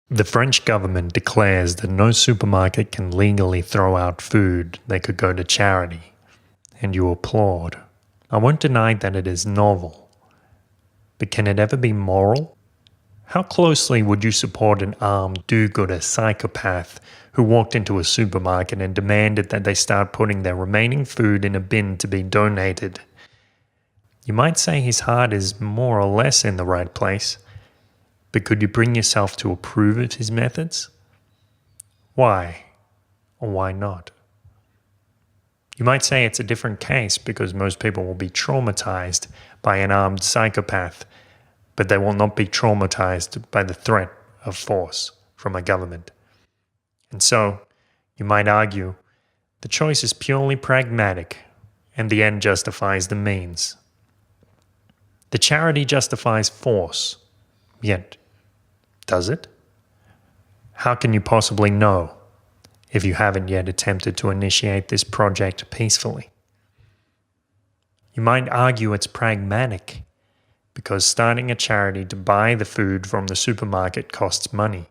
The French government declares that no supermarket can legally throw out food that could go to charity, and you applaud. I won't deny that it is novel, but can it ever be moral? How closely would you support an armed do-gooder psychopath who walked into a supermarket and demanded that they start putting their remaining food in a bin to be donated? You might say his heart is more or less in the right place, but could you bring yourself to approve of his methods? Why or why not? You might say it's a different case because most people will be traumatized by an armed psychopath, but they will not be traumatized by the threat of force from a government. And so, you might argue, the choice is purely pragmatic and the end justifies the means. The charity justifies force, yet does it? How can you possibly know if you haven't yet attempted to initiate this project peacefully? You might argue it's pragmatic because starting a charity to buy the food from the supermarket costs money,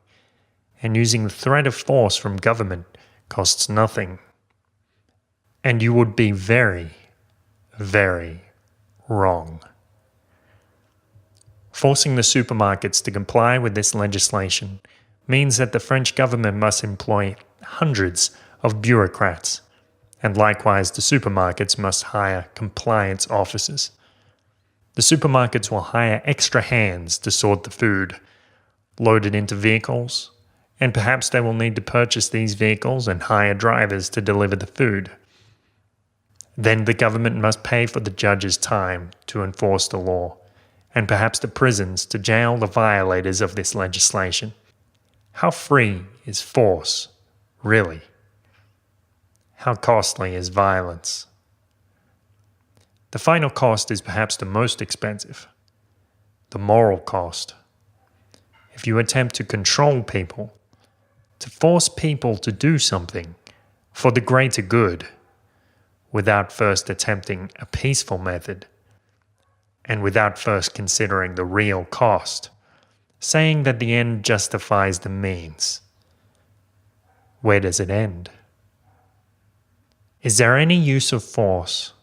and using the threat of force from government costs nothing. And you would be very, very wrong. Forcing the supermarkets to comply with this legislation means that the French government must employ hundreds of bureaucrats, and likewise the supermarkets must hire compliance officers. The supermarkets will hire extra hands to sort the food, load it into vehicles, and perhaps they will need to purchase these vehicles and hire drivers to deliver the food. Then the government must pay for the judge's time to enforce the law, and perhaps the prisons to jail the violators of this legislation. How free is force, really? How costly is violence? The final cost is perhaps the most expensive, the moral cost. If you attempt to control people, to force people to do something for the greater good, without first attempting a peaceful method, and without first considering the real cost, saying that the end justifies the means, where does it end? Is there any use of force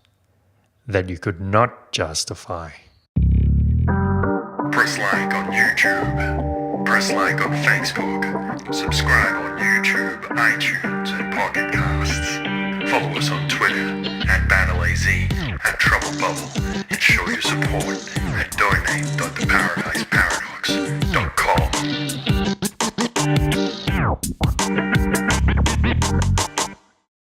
that you could not justify? Press like on YouTube. Press like on Facebook. Subscribe on YouTube, iTunes, and Pocket Casts. Follow us on Twitter @BattleAZ and Trouble Bubble, and show your support at donate.theparadiseparadox.com.